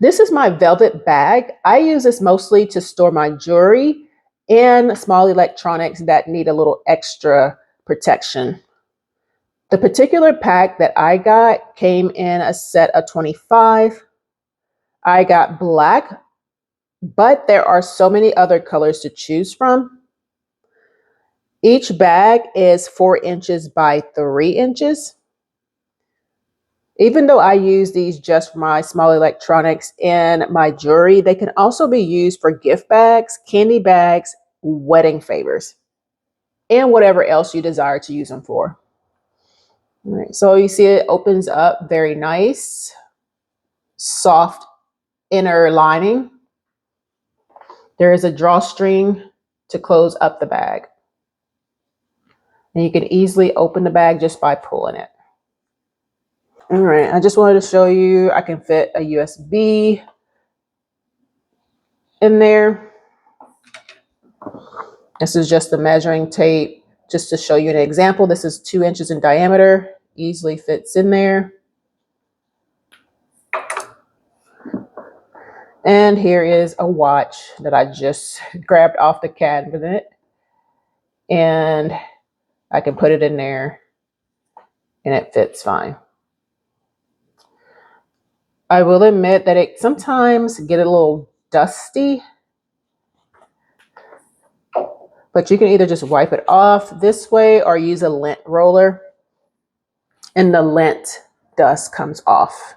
This is my velvet bag. I use this mostly to store my jewelry and small electronics that need a little extra protection. The particular pack that I got came in a set of 25. I got black, but there are so many other colors to choose from. Each bag is 4 inches by 3 inches. Even though I use these just for my small electronics and my jewelry, they can also be used for gift bags, candy bags, wedding favors, and whatever else you desire to use them for. All right, so you see it opens up very nice, soft inner lining. There is a drawstring to close up the bag. And you can easily open the bag just by pulling it. All right, I just wanted to show you I can fit a USB in there. This is just the measuring tape, just to show you an example. This is 2 inches in diameter, easily fits in there. And here is a watch that I just grabbed off the cabinet, and I can put it in there and it fits fine. I will admit that it sometimes get a little dusty, but you can either just wipe it off this way or use a lint roller, and the lint dust comes off.